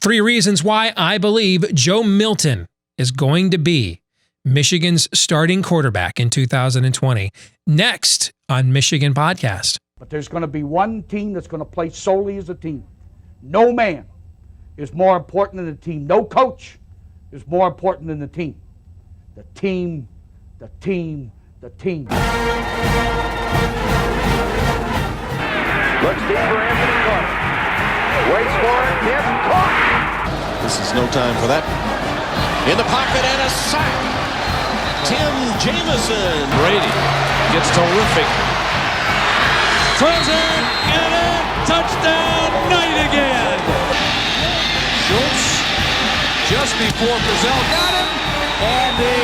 3 reasons why I believe Joe Milton is going to be Michigan's starting quarterback in 2020. Next on Michigan Podcast. But there's going to be one team that's going to play solely as a team. No man is more important than the team. No coach is more important than the team. The team, the team, the team. Looks deep for Anthony Carter. Waits for it. Hit. Caught. This is no time for that. In the pocket and a sack. Tim Jamison. Brady gets terrific. Throws it. And a touchdown. Knight again. Schultz just before Brazil got him. And a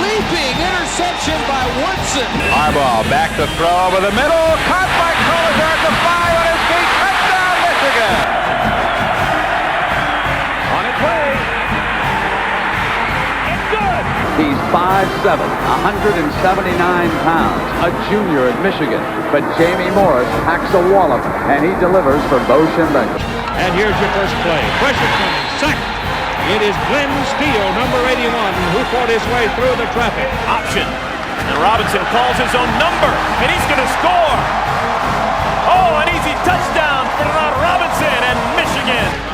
leaping interception by Woodson. Arbor back to throw over the middle. Caught by Collier at the 5 on his feet. Touchdown, Michigan. On its way. It's good. He's 5'7", 179 pounds, a junior at Michigan. But Jamie Morris packs a wallop, and he delivers for Bo Schembechler. And here's your first play. Pressure coming. Sack. It is Glenn Steele, number 81, who fought his way through the traffic. Option. And Robinson calls his own number, and he's going to score. Oh, an easy touchdown for Robinson and Michigan.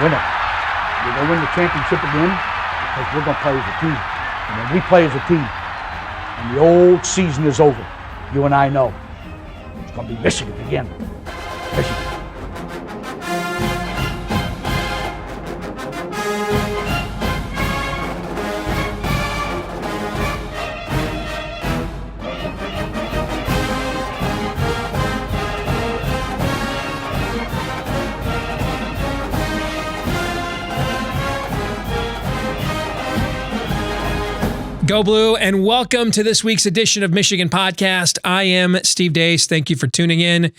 Win it. We're going to win the championship again because we're going to play as a team. And when we play as a team and the old season is over, you and I know it's going to be Michigan again. Michigan. Go Blue, and welcome to this week's edition of Michigan Podcast. I am Steve Deace. Thank you for tuning in.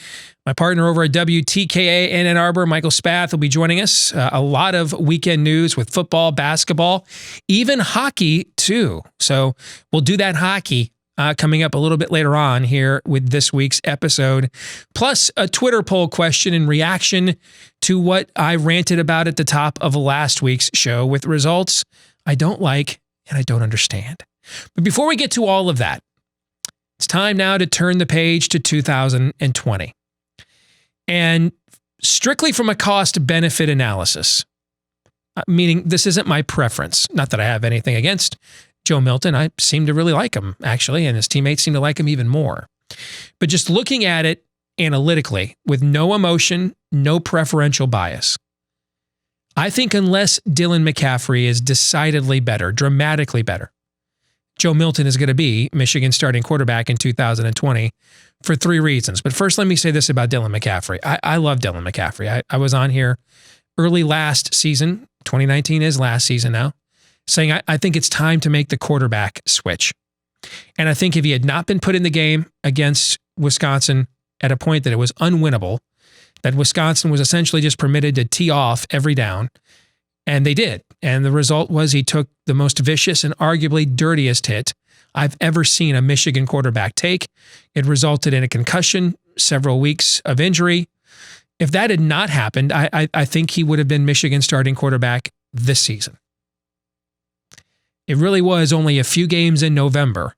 My partner over at WTKA in Ann Arbor, Michael Spath, will be joining us. A lot of weekend news with football, basketball, even hockey too. So we'll do that hockey coming up a little bit later on here with this week's episode. Plus a Twitter poll question in reaction to what I ranted about at the top of last week's show with results I don't like and I don't understand. But before we get to all of that, it's time now to turn the page to 2020. And strictly from a cost-benefit analysis, meaning this isn't my preference. Not that I have anything against Joe Milton. I seem to really like him, actually, and his teammates seem to like him even more. But just looking at it analytically, with no emotion, no preferential bias, I think unless Dylan McCaffrey is decidedly better, dramatically better, Joe Milton is going to be Michigan's starting quarterback in 2020 for 3 reasons. But first, let me say this about Dylan McCaffrey. I love Dylan McCaffrey. I was on here early last season, 2019 is last season now, saying I think it's time to make the quarterback switch. And I think if he had not been put in the game against Wisconsin at a point that it was unwinnable, that Wisconsin was essentially just permitted to tee off every down, and they did. And the result was he took the most vicious and arguably dirtiest hit I've ever seen a Michigan quarterback take. It resulted in a concussion, several weeks of injury. If that had not happened, I think he would have been Michigan's starting quarterback this season. It really was only a few games in November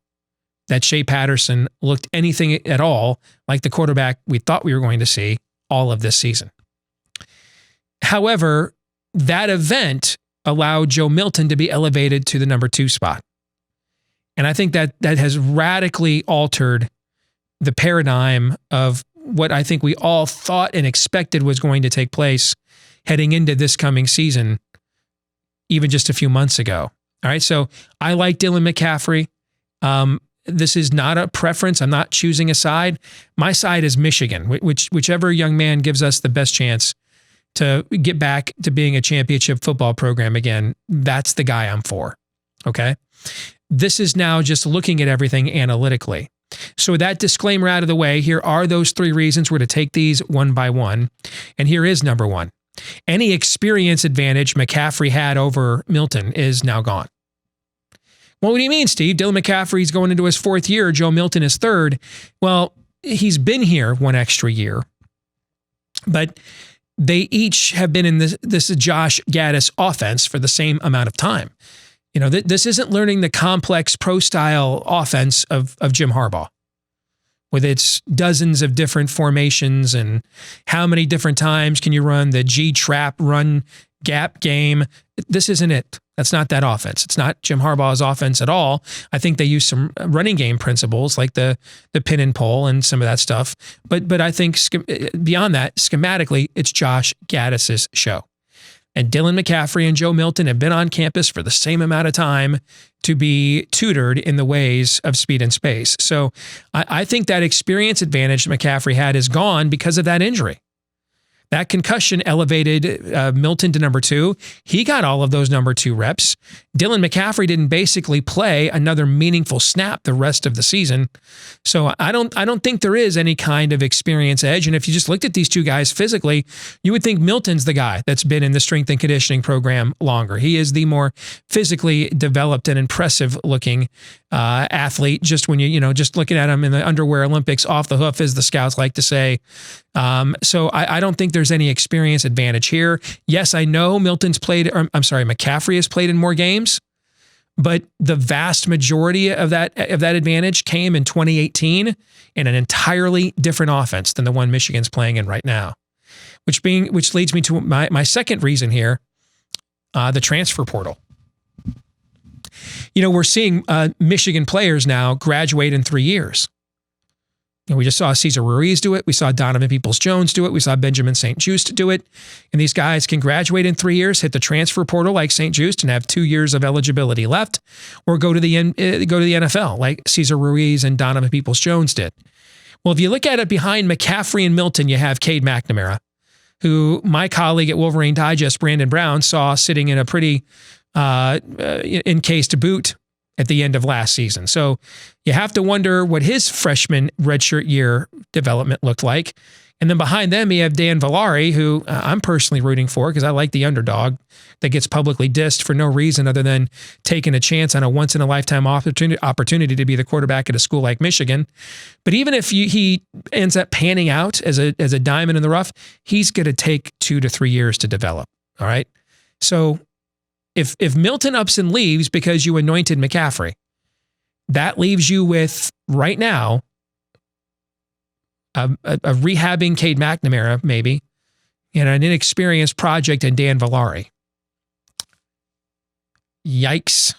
that Shea Patterson looked anything at all like the quarterback we thought we were going to see all of this season. However, that event allowed Joe Milton to be elevated to the number 2 spot. And I think that has radically altered the paradigm of what I think we all thought and expected was going to take place heading into this coming season, even just a few months ago. All right, so I like Dylan McCaffrey. This is not a preference. I'm not choosing a side. My side is Michigan, whichever young man gives us the best chance to get back to being a championship football program again. That's the guy I'm for, okay? This is now just looking at everything analytically. So with that disclaimer out of the way, here are those 3 reasons. We're going to take these one by one. And here is number 1. Any experience advantage McCaffrey had over Milton is now gone. Well, what do you mean, Steve? Dylan McCaffrey's going into his 4th year. Joe Milton is 3rd. Well, he's been here 1 extra year. But they each have been in this Josh Gaddis offense for the same amount of time. You know, this isn't learning the complex pro-style offense of Jim Harbaugh, with its dozens of different formations and how many different times can you run the G-trap run gap game. This isn't it. That's not that offense. It's not Jim Harbaugh's offense at all. I think they use some running game principles like the pin and pull and some of that stuff. But I think beyond that, schematically, it's Josh Gaddis's show. And Dylan McCaffrey and Joe Milton have been on campus for the same amount of time to be tutored in the ways of speed and space. So I think that experience advantage McCaffrey had is gone because of that injury. That concussion elevated Milton to number 2. He got all of those number 2 reps. Dylan McCaffrey didn't basically play another meaningful snap the rest of the season. So I don't think there is any kind of experience edge. And if you just looked at these 2 guys physically, you would think Milton's the guy that's been in the strength and conditioning program longer. He is the more physically developed and impressive looking athlete. Just when just looking at him in the underwear Olympics off the hoof, as the scouts like to say. So I don't think there's any experience advantage here. Yes, I know McCaffrey has played in more games, but the vast majority of that advantage came in 2018 in an entirely different offense than the one Michigan's playing in right now. Which leads me to my second reason here, the transfer portal. We're seeing Michigan players now graduate in 3 years. We just saw Cesar Ruiz do it. We saw Donovan Peoples-Jones do it. We saw Benjamin St. Juste do it. And these guys can graduate in 3 years, hit the transfer portal like St. Juste and have 2 years of eligibility left, or go to the NFL like Cesar Ruiz and Donovan Peoples-Jones did. Well, if you look at it behind McCaffrey and Milton, you have Cade McNamara, who my colleague at Wolverine Digest, Brandon Brown, saw sitting in a pretty encased boot at the end of last season. So you have to wonder what his freshman redshirt year development looked like. And then behind them, you have Dan Villari, who I'm personally rooting for because I like the underdog that gets publicly dissed for no reason other than taking a chance on a once-in-a-lifetime opportunity to be the quarterback at a school like Michigan. But even if he ends up panning out as a diamond in the rough, he's going to take 2 to 3 years to develop. All right? So if Milton ups and leaves because you anointed McCaffrey, that leaves you with, right now, a rehabbing Cade McNamara, maybe, and an inexperienced project in Dan Villari. Yikes.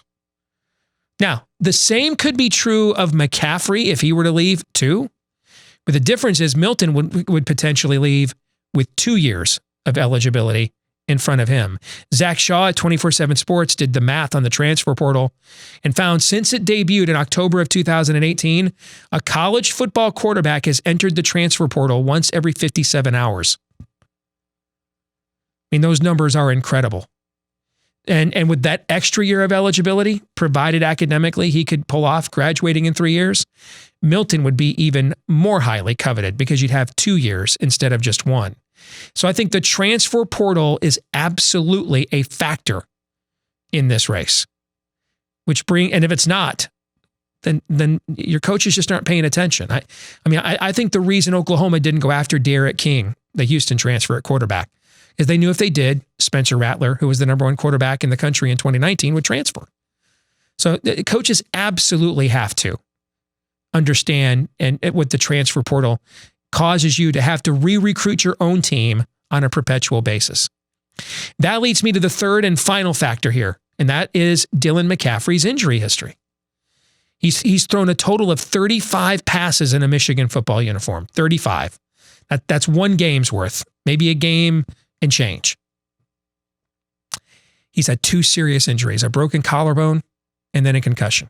Now, the same could be true of McCaffrey if he were to leave too, but the difference is Milton would potentially leave with 2 years of eligibility in front of him. Zach Shaw at 24/7 Sports did the math on the transfer portal and found since it debuted in October of 2018, a college football quarterback has entered the transfer portal once every 57 hours. I mean, those numbers are incredible. And with that extra year of eligibility, provided academically he could pull off graduating in 3 years, Milton would be even more highly coveted because you'd have 2 years instead of just 1. So I think the transfer portal is absolutely a factor in this race. And if it's not, then your coaches just aren't paying attention. I think the reason Oklahoma didn't go after Derek King, the Houston transfer at quarterback, is they knew if they did, Spencer Rattler, who was the number 1 quarterback in the country in 2019, would transfer. So the coaches absolutely have to understand and what the transfer portal causes you to have to re-recruit your own team on a perpetual basis. That leads me to the third and final factor here, and that is Dylan McCaffrey's injury history. He's thrown a total of 35 passes in a Michigan football uniform. 35. That's 1 game's worth, maybe a game and change. He's had 2 serious injuries, a broken collarbone and then a concussion.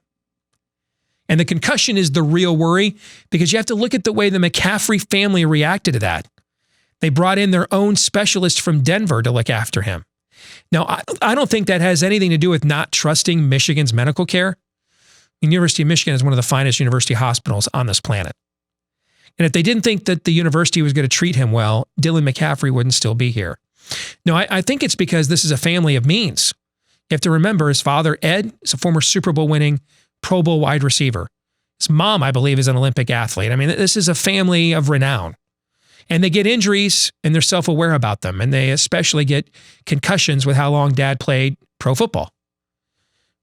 And the concussion is the real worry because you have to look at the way the McCaffrey family reacted to that. They brought in their own specialist from Denver to look after him. Now, I don't think that has anything to do with not trusting Michigan's medical care. The University of Michigan is one of the finest university hospitals on this planet. And if they didn't think that the university was going to treat him well, Dylan McCaffrey wouldn't still be here. No, I think it's because this is a family of means. You have to remember his father, Ed, is a former Super Bowl winning Pro Bowl wide receiver. His mom, I believe, is an Olympic athlete. I mean, this is a family of renown. And they get injuries and they're self-aware about them. And they especially get concussions with how long dad played pro football.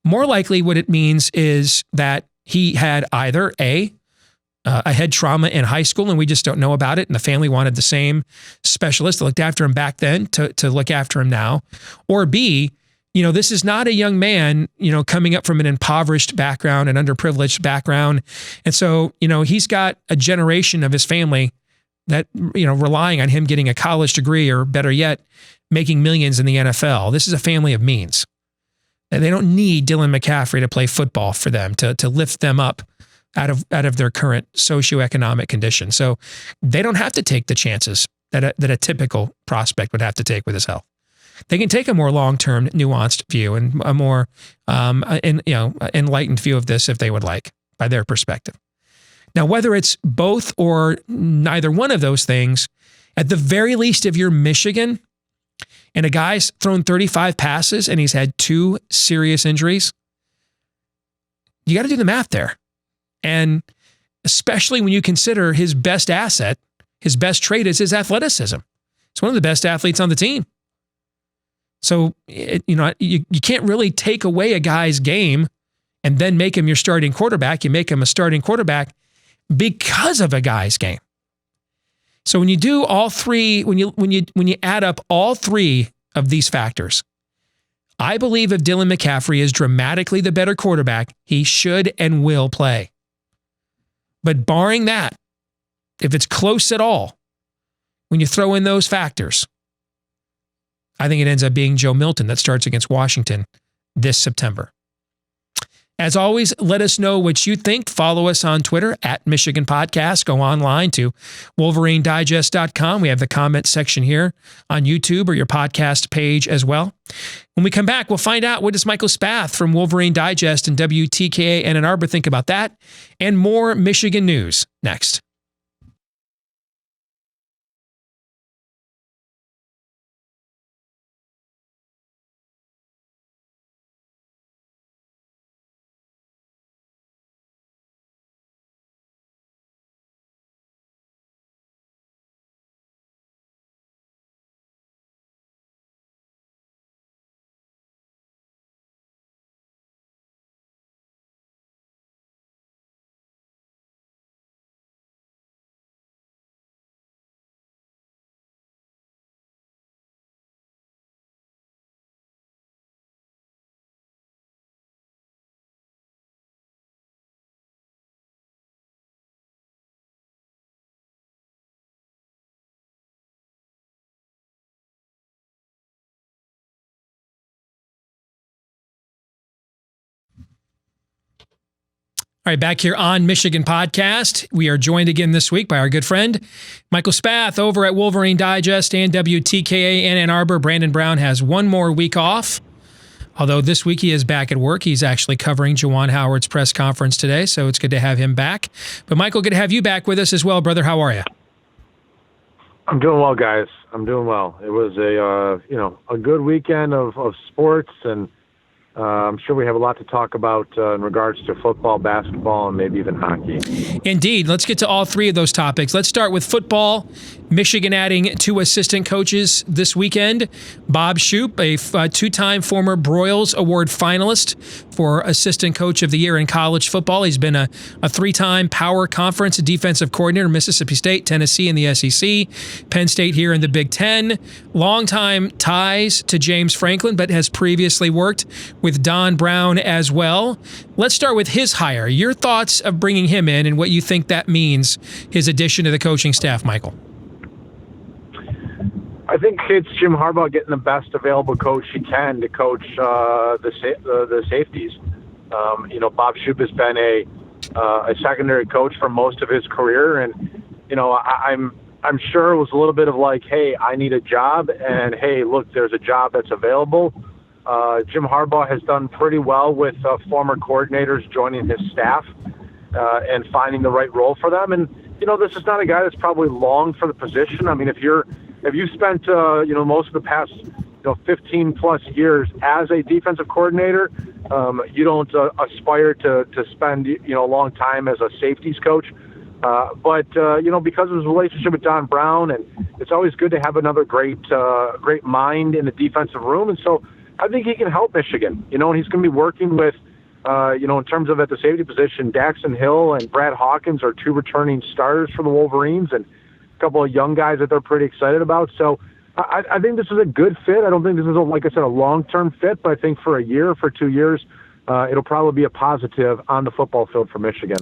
More likely what it means is that he had either a head trauma in high school and we just don't know about it, and the family wanted the same specialist that looked after him back then to look after him now. Or B, this is not a young man, coming up from an impoverished background, an underprivileged background. And so, he's got a generation of his family that, relying on him getting a college degree, or better yet, making millions in the NFL. This is a family of means. They don't need Dylan McCaffrey to play football for them, to lift them up out of their current socioeconomic condition. So they don't have to take the chances that a typical prospect would have to take with his health. They can take a more long-term, nuanced view and a more enlightened view of this if they would like, by their perspective. Now, whether it's both or neither one of those things, at the very least, if you're Michigan and a guy's thrown 35 passes and he's had 2 serious injuries, you got to do the math there. And especially when you consider his best asset, his best trait is his athleticism. He's one of the best athletes on the team. So, you can't really take away a guy's game and then make him your starting quarterback. You make him a starting quarterback because of a guy's game. So when you do all three, when you add up all 3 of these factors, I believe if Dylan McCaffrey is dramatically the better quarterback, he should and will play. But barring that, if it's close at all, when you throw in those factors, I think it ends up being Joe Milton that starts against Washington this September. As always, let us know what you think. Follow us on Twitter at Michigan Podcast. Go online to WolverineDigest.com. We have the comment section here on YouTube or your podcast page as well. When we come back, we'll find out what does Michael Spath from Wolverine Digest and WTKA and Ann Arbor think about that, and more Michigan news next. All right, back here on Michigan Podcast. We are joined again this week by our good friend, Michael Spath over at Wolverine Digest and WTKA in Ann Arbor. Brandon Brown has one more week off, although this week he is back at work. He's actually covering Juwan Howard's press conference today, so it's good to have him back. But Michael, good to have you back with us as well, brother. How are you? I'm doing well, guys. I'm doing well. It was a good weekend of sports, and I'm sure we have a lot to talk about in regards to football, basketball, and maybe even hockey. Indeed. Let's get to all 3 of those topics. Let's start with football. Michigan adding 2 assistant coaches this weekend. Bob Shoop, a 2-time former Broyles Award finalist for Assistant Coach of the Year in college football. He's been a 3-time Power Conference defensive coordinator, Mississippi State, Tennessee in the SEC, Penn State here in the Big Ten. Longtime ties to James Franklin, but has previously worked with Don Brown as well. Let's start with his hire. Your thoughts of bringing him in and what you think that means, his addition to the coaching staff, Michael. I think it's Jim Harbaugh getting the best available coach he can to coach the safeties. Bob Shoop has been a secondary coach for most of his career, and I'm sure it was a little bit of like, hey, I need a job, and hey, look, there's a job that's available. Jim Harbaugh has done pretty well with former coordinators joining his staff and finding the right role for them. And, this is not a guy that's probably long for the position. I mean, if you've spent, most of the past, 15 plus years as a defensive coordinator, you don't aspire to spend, a long time as a safeties coach. But because of his relationship with Don Brown, and it's always good to have another great mind in the defensive room. And so I think he can help Michigan, and he's going to be working with, in terms of at the safety position, Daxton Hill and Brad Hawkins are two returning starters for the Wolverines and a couple of young guys that they're pretty excited about. So I think this is a good fit. I don't think this is, like I said, a long-term fit, but I think for a year, for 2 years, it'll probably be a positive on the football field for Michigan.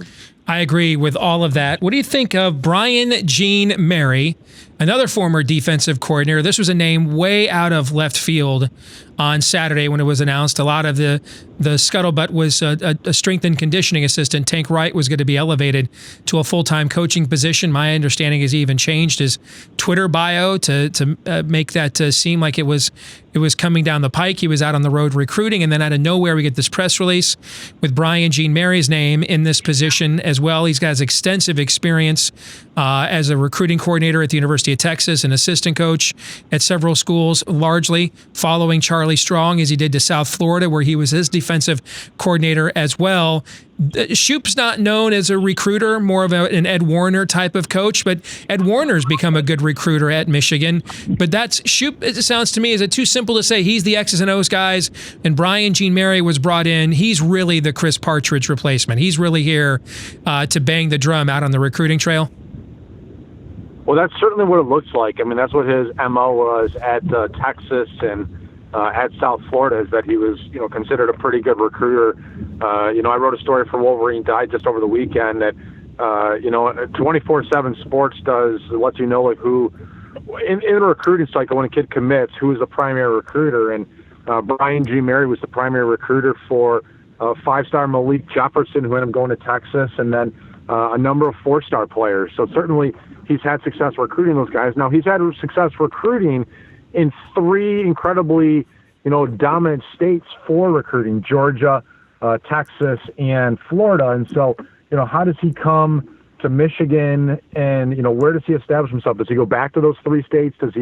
I agree with all of that. What do you think of Brian Jean Mary, another former defensive coordinator? This was a name way out of left field on Saturday when it was announced. A lot of the scuttlebutt was a strength and conditioning assistant. Tank Wright was going to be elevated to a full-time coaching position. My understanding is he even changed his Twitter bio to make that seem like it was coming down the pike. He was out on the road recruiting, and then out of nowhere we get this press release with Brian Jean Mary's name in this position as well. He's got extensive experience as a recruiting coordinator at the University of Texas, an assistant coach at several schools, largely following Charlie Strong as he did to South Florida, where he was his defensive coordinator as well. Shoup's not known as a recruiter, more of an Ed Warner type of coach, but Ed Warner's become a good recruiter at Michigan. But Shoup, it sounds to me, is it too simple to say he's the X's and O's guys and Brian Jean Mary was brought in? He's really the Chris Partridge replacement. He's really here to bang the drum out on the recruiting trail. Well, that's certainly what it looks like. I mean, that's what his MO was at Texas and at South Florida, is that he was, considered a pretty good recruiter. I wrote a story for Wolverine Digest over the weekend that, 24/7 Sports lets you know, like, who, in a recruiting cycle, when a kid commits, who is the primary recruiter. And Brian G. Mary was the primary recruiter for five-star Malik Jefferson, who ended up going to Texas, and then a number of four-star players. So certainly he's had success recruiting those guys. Now, he's had success recruiting in three incredibly, dominant states for recruiting: Georgia, Texas, and Florida. And so, how does he come to Michigan, and where does he establish himself? Does he go back to those three states? Is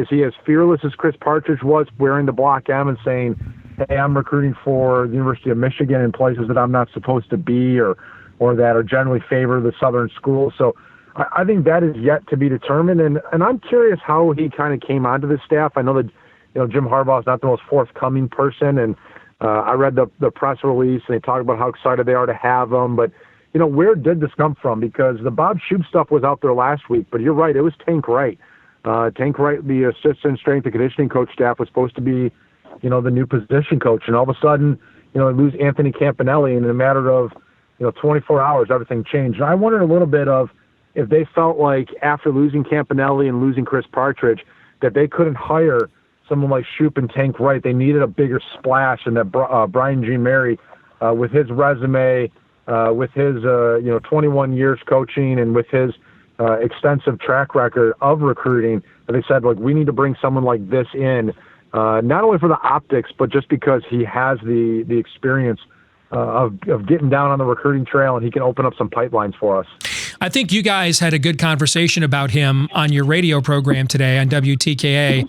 he as fearless as Chris Partridge was, wearing the Block M and saying, "Hey, I'm recruiting for the University of Michigan in places that I'm not supposed to be, or that are generally favor the Southern schools?" So I think that is yet to be determined, and I'm curious how he kind of came onto this staff. I know that Jim Harbaugh is not the most forthcoming person, and I read the press release, and they talk about how excited they are to have him. But where did this come from? Because the Bob Shoup stuff was out there last week, but you're right, it was Tank Wright. Tank Wright, the assistant strength and conditioning coach staff, was supposed to be the new position coach, and all of a sudden they lose Anthony Campanelli, and in a matter of 24 hours, everything changed. And I wondered a little bit of if they felt like after losing Campanelli and losing Chris Partridge that they couldn't hire someone like Shoup and Tank Wright. They needed a bigger splash, and that Brian G. Mary, with his resume, with his 21 years coaching, and with his extensive track record of recruiting, they said, like, we need to bring someone like this in, not only for the optics, but just because he has the experience of getting down on the recruiting trail, and he can open up some pipelines for us. I think you guys had a good conversation about him on your radio program today on WTKA,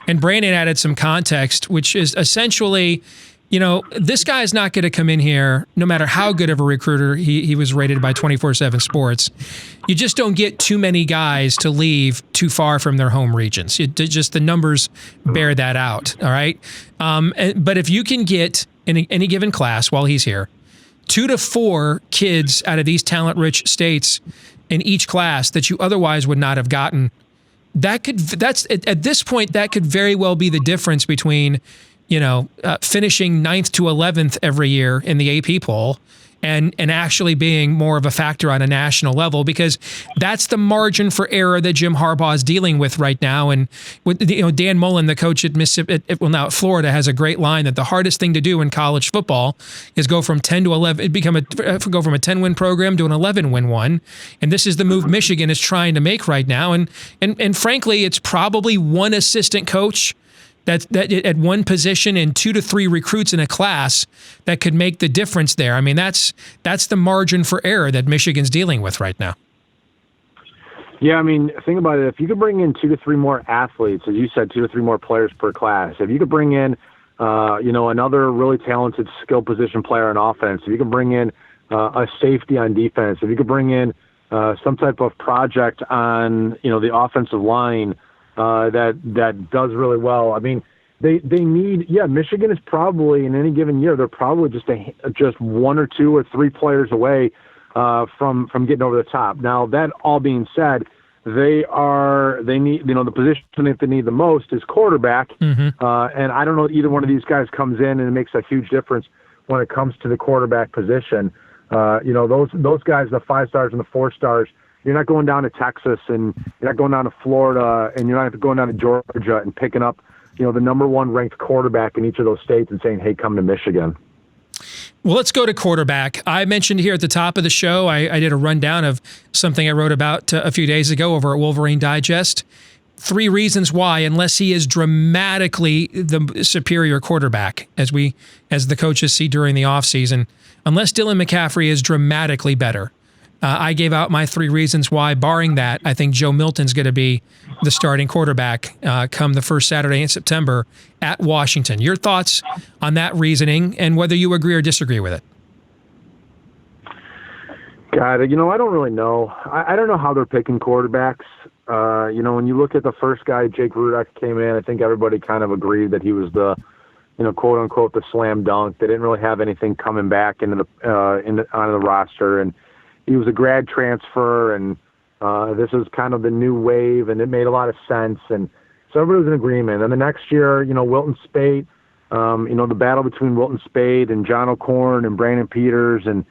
and Brandon added some context, which is essentially, this guy is not going to come in here, no matter how good of a recruiter he was rated by 24/7 Sports. You just don't get too many guys to leave too far from their home regions. Just the numbers bear that out, all right? But if you can get, in any given class while he's here, 2 to 4 kids out of these talent-rich states in each class that you otherwise would not have gotten, that's at this point, that could very well be the difference between finishing 9th to 11th every year in the AP poll and actually being more of a factor on a national level, because that's the margin for error that Jim Harbaugh is dealing with right now. And Dan Mullen, the coach at Mississippi, now at Florida, has a great line that the hardest thing to do in college football is go from 10 to 11, go from a 10-win program to an 11-win one. And this is the move Michigan is trying to make right now. And frankly, it's probably one assistant coach that at one position and 2 to 3 recruits in a class that could make the difference there. I mean, that's the margin for error that Michigan's dealing with right now. Yeah, I mean, think about it. If you could bring in 2 to 3 more athletes, as you said, 2 to 3 more players per class, if you could bring in, another really talented skill position player on offense, if you could bring in a safety on defense, if you could bring in some type of project on, the offensive line that does really well. I mean, they need, Michigan is probably in any given year, they're probably just 1 or 2 or 3 players away from getting over the top. Now, that all being said, they need, the position that they need the most is quarterback. Mm-hmm. And I don't know either one of these guys comes in and it makes a huge difference when it comes to the quarterback position. Those guys, the 5 stars and the 4 stars, you're not going down to Texas and you're not going down to Florida and you're not going down to Georgia and picking up, the number 1 ranked quarterback in each of those states and saying, hey, come to Michigan. Well, let's go to quarterback. I mentioned here at the top of the show, I did a rundown of something I wrote about a few days ago over at Wolverine Digest. 3 reasons why, unless he is dramatically the superior quarterback, as the coaches see during the offseason, unless Dylan McCaffrey is dramatically better. I gave out my 3 reasons why. Barring that, I think Joe Milton's going to be the starting quarterback come the first Saturday in September at Washington. Your thoughts on that reasoning and whether you agree or disagree with it? God, I don't really know. I don't know how they're picking quarterbacks. When you look at the first guy, Jake Rudock came in, I think everybody kind of agreed that he was the, quote unquote, the slam dunk. They didn't really have anything coming back onto the roster, and he was a grad transfer, and this is kind of the new wave, and it made a lot of sense, and so everybody was in agreement. And the next year, Wilton Spate, the battle between Wilton Spate and John O'Korn and Brandon Peters, and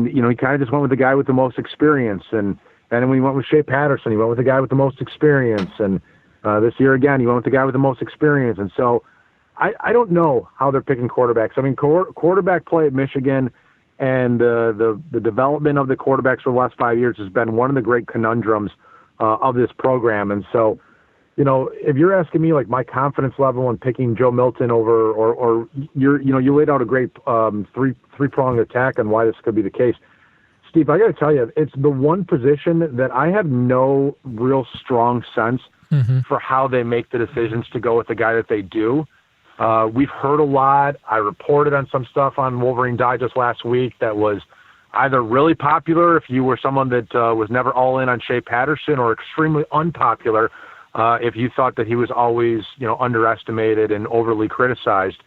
he kind of just went with the guy with the most experience, and then when he went with Shea Patterson, he went with the guy with the most experience, and this year again, he went with the guy with the most experience, and so I don't know how they're picking quarterbacks. I mean, quarterback play at Michigan and the development of the quarterbacks for the last 5 years has been one of the great conundrums of this program. And so, if you're asking me like my confidence level in picking Joe Milton over, or you laid out a great three-pronged attack on why this could be the case. Steve, I got to tell you, it's the one position that I have no real strong sense for how they make the decisions to go with the guy that they do. We've heard a lot. I reported on some stuff on Wolverine Digest last week that was either really popular if you were someone that was never all in on Shea Patterson, or extremely unpopular if you thought that he was always, underestimated and overly criticized.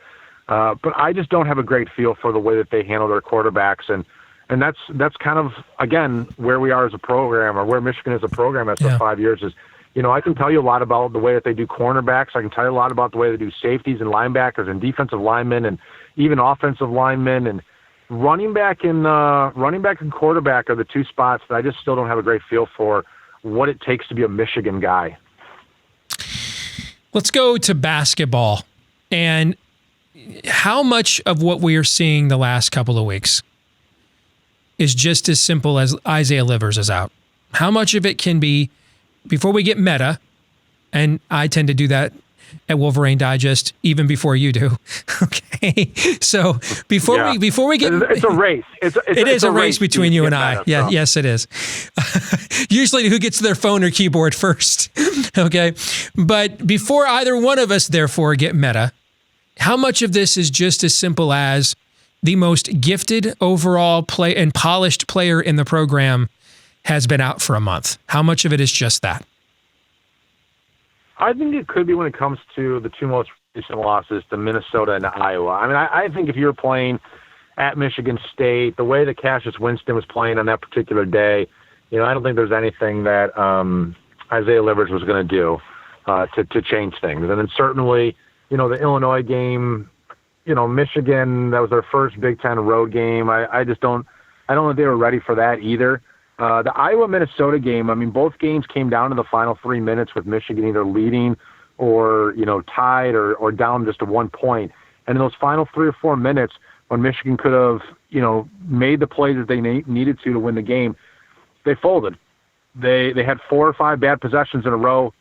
But I just don't have a great feel for the way that they handle their quarterbacks. And that's kind of, again, where we are as a program, or where Michigan is a program after 5 years is, I can tell you a lot about the way that they do cornerbacks. I can tell you a lot about the way they do safeties and linebackers and defensive linemen and even offensive linemen, and running back and quarterback are the 2 spots that I just still don't have a great feel for what it takes to be a Michigan guy. Let's go to basketball, and how much of what we are seeing the last couple of weeks is just as simple as Isaiah Livers is out. How much of it can be, before we get meta, and I tend to do that at Wolverine Digest even before you do. Okay, so before we get, it's a race. It is a race between you and I. Yeah, yes, it is. Usually, who gets to their phone or keyboard first? Okay, but before either one of us, therefore, get meta, how much of this is just as simple as the most gifted overall play and polished player in the program has been out for a month? How much of it is just that? I think it could be when it comes to the 2 most recent losses to Minnesota and to Iowa. I mean, I think if you're playing at Michigan State, the way that Cassius Winston was playing on that particular day, I don't think there's anything that Isaiah Livers was going to do to change things. And then certainly, the Illinois game, Michigan, that was their first Big Ten road game. I don't think they were ready for that either. The Iowa-Minnesota game, I mean, both games came down to the final 3 minutes with Michigan either leading or, tied or down just to 1 point. And in those final 3 or 4 minutes, when Michigan could have, made the plays that they needed to win the game, they folded. They had 4 or 5 bad possessions in a row.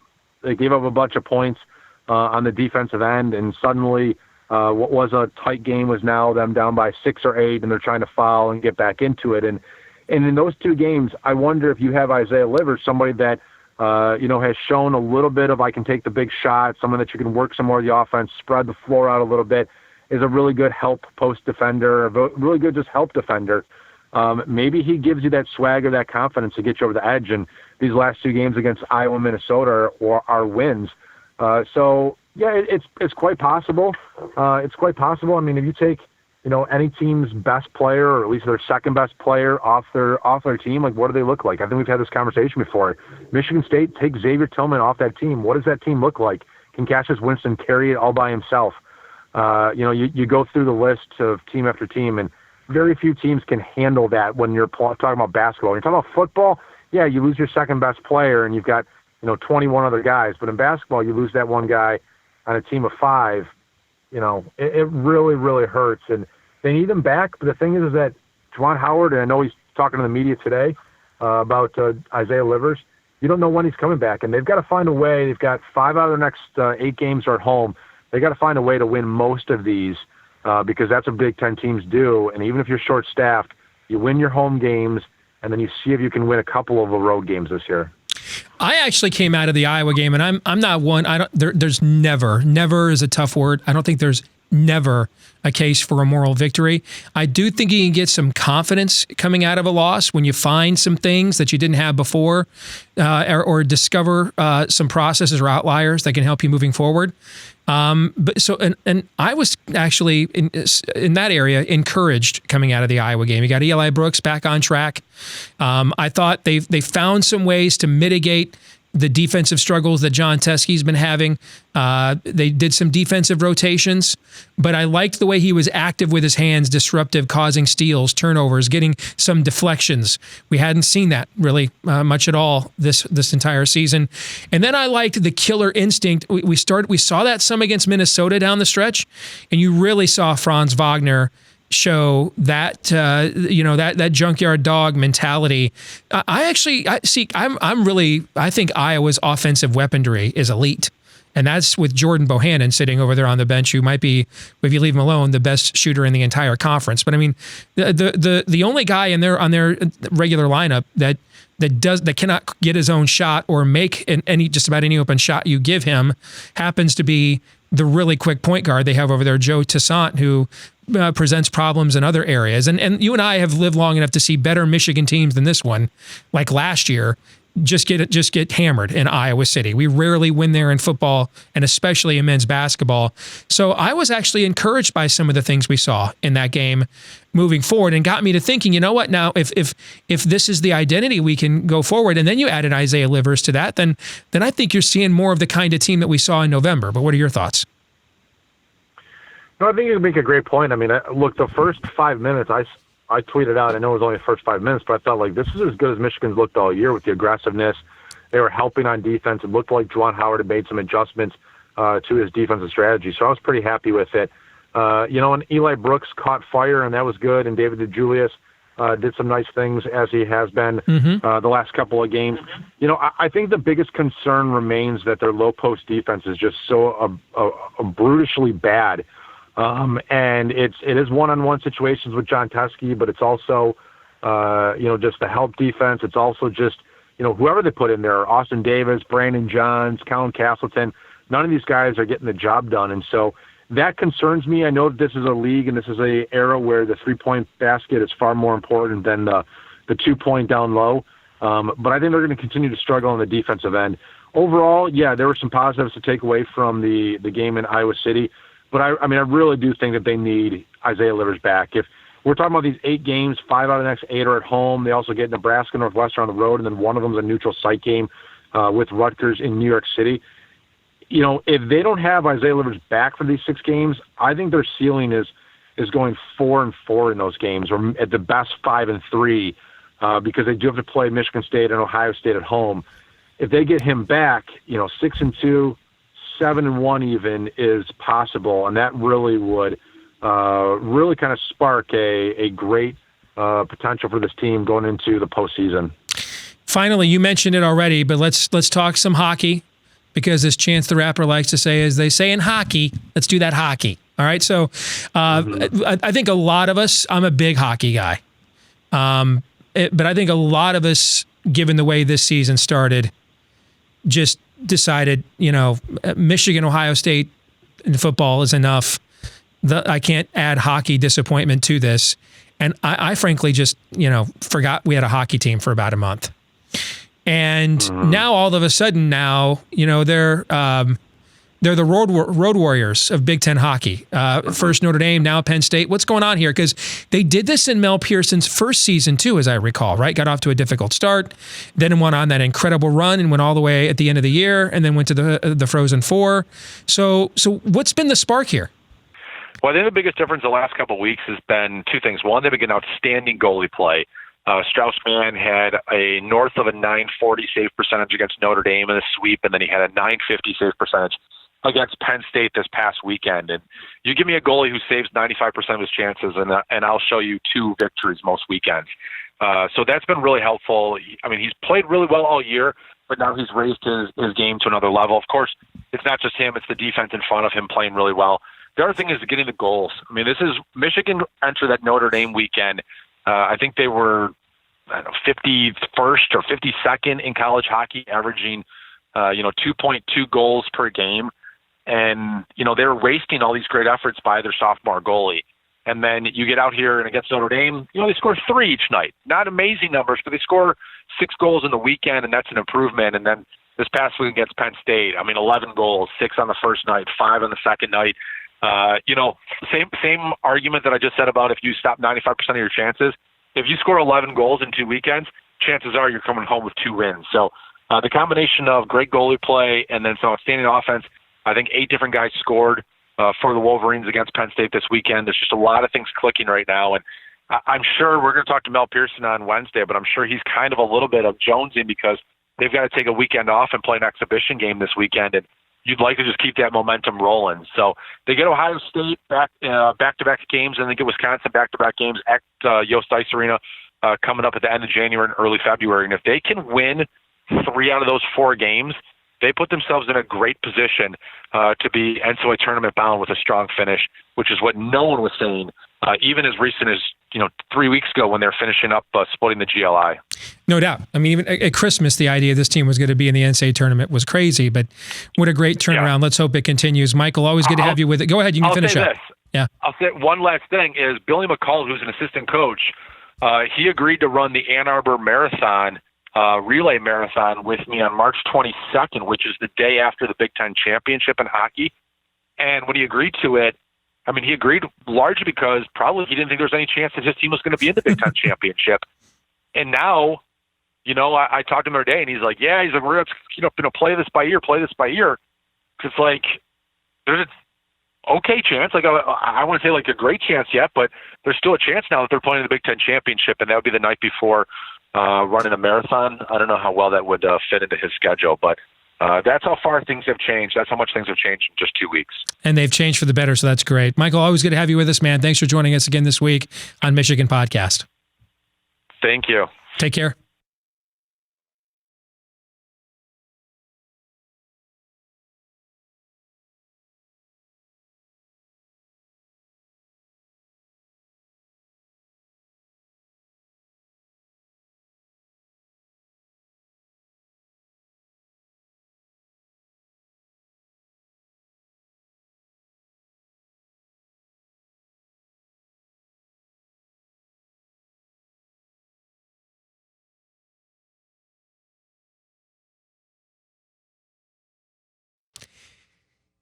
They gave up a bunch of points. on the defensive end, and suddenly what was a tight game was now them down by 6 or 8, and they're trying to foul and get back into it. And in those 2 games, I wonder if you have Isaiah Livers, somebody that has shown a little bit of I can take the big shot, someone that you can work some more of the offense, spread the floor out a little bit, is a really good help post defender, a really good just help defender. Maybe he gives you that swagger, that confidence to get you over the edge. And these last 2 games against Iowa and Minnesota are wins. So yeah, it's quite possible. It's quite possible. I mean, if you take any team's best player, or at least their second best player off their team, like, what do they look like? I think we've had this conversation before. Michigan State, take Xavier Tillman off that team. What does that team look like? Can Cassius Winston carry it all by himself? You go through the list of team after team, and very few teams can handle that when you're talking about basketball. When you're talking about football, yeah, you lose your second best player and you've got 21 other guys. But in basketball, you lose that one guy on a team of 5. It really, really hurts. And they need him back. But the thing is that Juwan Howard, and I know he's talking to the media today about Isaiah Livers, you don't know when he's coming back. And they've got to find a way. They've got 5 out of the next 8 games are at home. They got to find a way to win most of these because that's what Big Ten teams do. And even if you're short-staffed, you win your home games, and then you see if you can win a couple of the road games this year. I actually came out of the Iowa game, and I'm not one. There's never is a tough word. I don't think there's never a case for a moral victory. I do think you can get some confidence coming out of a loss when you find some things that you didn't have before, or discover some processes or outliers that can help you moving forward. And I was actually in that area encouraged coming out of the Iowa game. You got Eli Brooks back on track. I thought they found some ways to mitigate the defensive struggles that John Teskey's been having. They did some defensive rotations, but I liked the way he was active with his hands, disruptive, causing steals, turnovers, getting some deflections. We hadn't seen that really much at all this entire season. And then I liked the killer instinct. We saw that some against Minnesota down the stretch, and you really saw Franz Wagner show that that junkyard dog mentality. I think Iowa's offensive weaponry is elite, and that's with Jordan Bohannon sitting over there on the bench, who might be, if you leave him alone, the best shooter in the entire conference. But I mean, the only guy on their regular lineup that cannot get his own shot or make just about any open shot you give him happens to be the really quick point guard they have over there, Joe Toussaint, who presents problems in other areas. And you and I have lived long enough to see better Michigan teams than this one, like last year, just get hammered in Iowa City. We rarely win there in football, and especially in men's basketball. So I was actually encouraged by some of the things we saw in that game moving forward, and got me to thinking, you know what, now if this is the identity we can go forward, and then you added Isaiah Livers to that, then I think you're seeing more of the kind of team that we saw in November. But what are your thoughts? No, I think you make a great point. I mean, look, the first 5 minutes, I tweeted out, I know it was only the first 5 minutes, but I felt like this is as good as Michigan's looked all year with the aggressiveness. They were helping on defense. It looked like Juwan Howard had made some adjustments to his defensive strategy, so I was pretty happy with it. And Eli Brooks caught fire, and that was good, and David DeJulius did some nice things, as he has been the last couple of games. I think the biggest concern remains that their low-post defense is just so brutishly bad. And it is one-on-one situations with John Teskey, but it's also, just the help defense. It's also just, whoever they put in there, Austin Davis, Brandon Johns, Colin Castleton, none of these guys are getting the job done. And so that concerns me. I know that this is a league and this is an era where the three-point basket is far more important than the 2-point down low. But I think they're going to continue to struggle on the defensive end. Overall, yeah, there were some positives to take away from the game in Iowa City. But I really do think that they need Isaiah Livers back. If we're talking about these 8 games, 5 out of the next 8 are at home. They also get Nebraska, Northwestern on the road, and then one of them is a neutral site game with Rutgers in New York City. If they don't have Isaiah Livers back for these 6 games, I think their ceiling is going 4-4 in those games, or at the best 5-3, because they do have to play Michigan State and Ohio State at home. If they get him back, 6-2. 7-1 even is possible, and that really would really kind of spark a great potential for this team going into the postseason. Finally, you mentioned it already, but let's talk some hockey, because as Chance the Rapper likes to say, as they say in hockey, let's do that hockey. All right. So I think a lot of us, I'm a big hockey guy. But I think a lot of us, given the way this season started, just decided, Michigan, Ohio State in football is enough. I can't add hockey disappointment to this. And I frankly just, forgot we had a hockey team for about a month. And now all of a sudden they're the road warriors of Big Ten hockey. First Notre Dame, now Penn State. What's going on here? Because they did this in Mel Pearson's first season too, as I recall, right? Got off to a difficult start, then went on that incredible run and went all the way at the end of the year, and then went to the Frozen Four. So what's been the spark here? Well, I think the biggest difference the last couple of weeks has been two things. One, they've been outstanding goalie play. Strauss-Mann had a north of a 940 save percentage against Notre Dame in a sweep, and then he had a 950 save percentage against Penn State this past weekend. And you give me a goalie who saves 95% of his chances, and I'll show you 2 victories most weekends. So that's been really helpful. He's played really well all year, but now he's raised his game to another level. Of course, it's not just him, it's the defense in front of him playing really well. The other thing is getting the goals. This is Michigan entered that Notre Dame weekend. I think they were 51st or 52nd in college hockey, averaging 2.2 goals per game. And, they were wasting all these great efforts by their sophomore goalie. And then you get out here and against Notre Dame, they score 3 each night. Not amazing numbers, but they score 6 goals in the weekend, and that's an improvement. And then this past week against Penn State, 11 goals, 6 on the first night, 5 on the second night. Same argument that I just said about if you stop 95% of your chances. If you score 11 goals in 2 weekends, chances are you're coming home with 2 wins. So the combination of great goalie play and then some outstanding offense, I think 8 different guys scored for the Wolverines against Penn State this weekend. There's just a lot of things clicking right now. And I'm sure we're going to talk to Mel Pearson on Wednesday, but I'm sure he's kind of a little bit of jonesing because they've got to take a weekend off and play an exhibition game this weekend. And you'd like to just keep that momentum rolling. So they get Ohio State back-to-back games, and they get Wisconsin back-to-back games at Yost Ice Arena coming up at the end of January and early February. And if they can win 3 out of those 4 games, they put themselves in a great position to be NCAA tournament bound with a strong finish, which is what no one was saying, even as recent as 3 weeks ago when they're finishing up splitting the GLI. No doubt. Even at Christmas, the idea this team was going to be in the NCAA tournament was crazy, but what a great turnaround. Yeah. Let's hope it continues. Michael, always good to have you with it. Go ahead. You can finish up. Yeah. I'll say one last thing is Billy McCall, who's an assistant coach, he agreed to run the Ann Arbor Marathon, relay marathon with me on March 22nd, which is the day after the Big Ten championship in hockey. And when he agreed to it, he agreed largely because probably he didn't think there was any chance that his team was going to be in the Big Ten championship. And now, I talked to him the other day, and he's like, we're going to play this by ear. Because, there's an okay chance. I wouldn't say a great chance yet, but there's still a chance now that they're playing the Big Ten championship, and that would be the night before running a marathon. I don't know how well that would fit into his schedule, but that's how far things have changed. That's how much things have changed in just 2 weeks. And they've changed for the better, so that's great. Michael, always good to have you with us, man. Thanks for joining us again this week on Michigan Podcast. Thank you. Take care.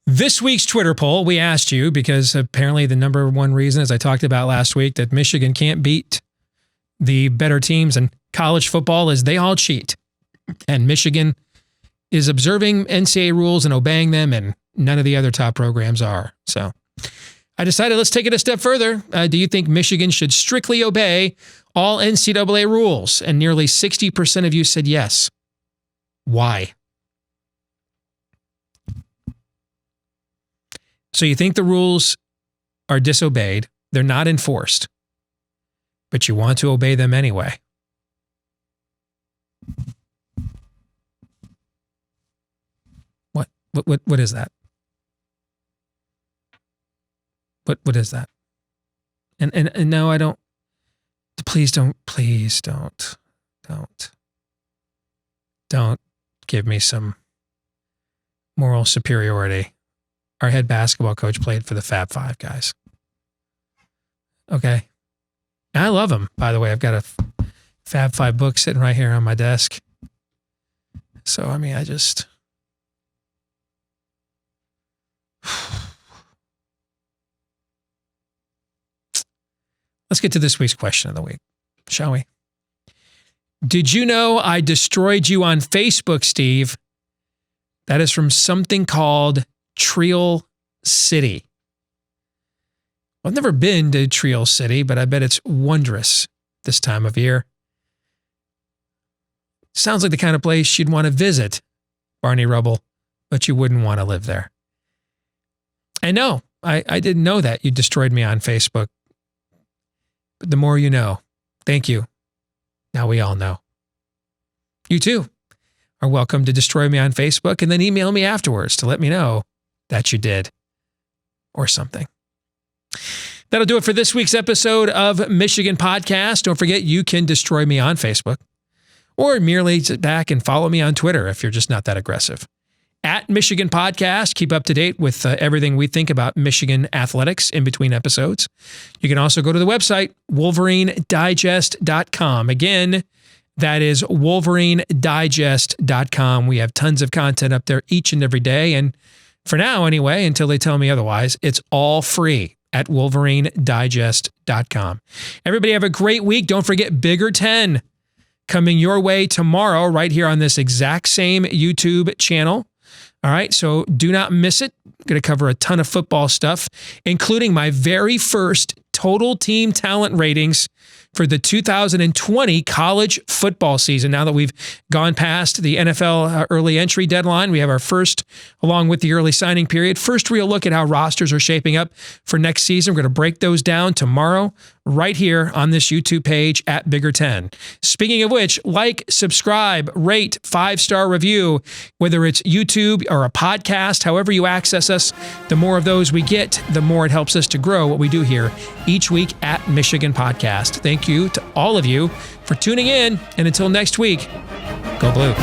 This week's Twitter poll, we asked you because apparently the number one reason, as I talked about last week, that Michigan can't beat the better teams in college football is they all cheat. And Michigan is observing NCAA rules and obeying them, and none of the other top programs are. So I decided let's take it a step further. Do you think Michigan should strictly obey all NCAA rules? And nearly 60% of you said yes. Why? So you think the rules are disobeyed, they're not enforced, but you want to obey them anyway. What? What is that? What is that? And no, I don't. Please don't give me some moral superiority. Our head basketball coach played for the Fab Five, guys. Okay. And I love him, by the way. I've got a Fab Five book sitting right here on my desk. So, I mean, let's get to this week's question of the week, shall we? Did you know I destroyed you on Facebook, Steve? That is from something called Trial City. I've never been to Trial City, but I bet it's wondrous this time of year. Sounds like the kind of place you'd want to visit, Barney Rubble, but you wouldn't want to live there. And no, I didn't know that you destroyed me on Facebook. But the more you know. Thank you. Now we all know. You too are welcome to destroy me on Facebook and then email me afterwards to let me know that you did or something. That'll do it for this week's episode of Michigan Podcast. Don't forget, you can destroy me on Facebook or merely sit back and follow me on Twitter if you're just not that aggressive. At Michigan Podcast, keep up to date with everything we think about Michigan athletics in between episodes. You can also go to the website, wolverinedigest.com. Again, that is wolverinedigest.com. We have tons of content up there each and every day. And for now, anyway, until they tell me otherwise, it's all free at wolverinedigest.com. Everybody have a great week. Don't forget Bigger 10 coming your way tomorrow right here on this exact same YouTube channel. All right, so do not miss it. I'm going to cover a ton of football stuff, including my very first total team talent ratings for the 2020 college football season. Now that we've gone past the NFL early entry deadline, we have our first, along with the early signing period, first real look at how rosters are shaping up for next season. We're going to break those down tomorrow right here on this YouTube page at Bigger 10. Speaking of which, like, subscribe, rate, 5-star review, whether it's YouTube or a podcast, however you access us, the more of those we get, the more it helps us to grow what we do here each week at Michigan Podcast. Thank you to all of you for tuning in, and until next week, go Blue.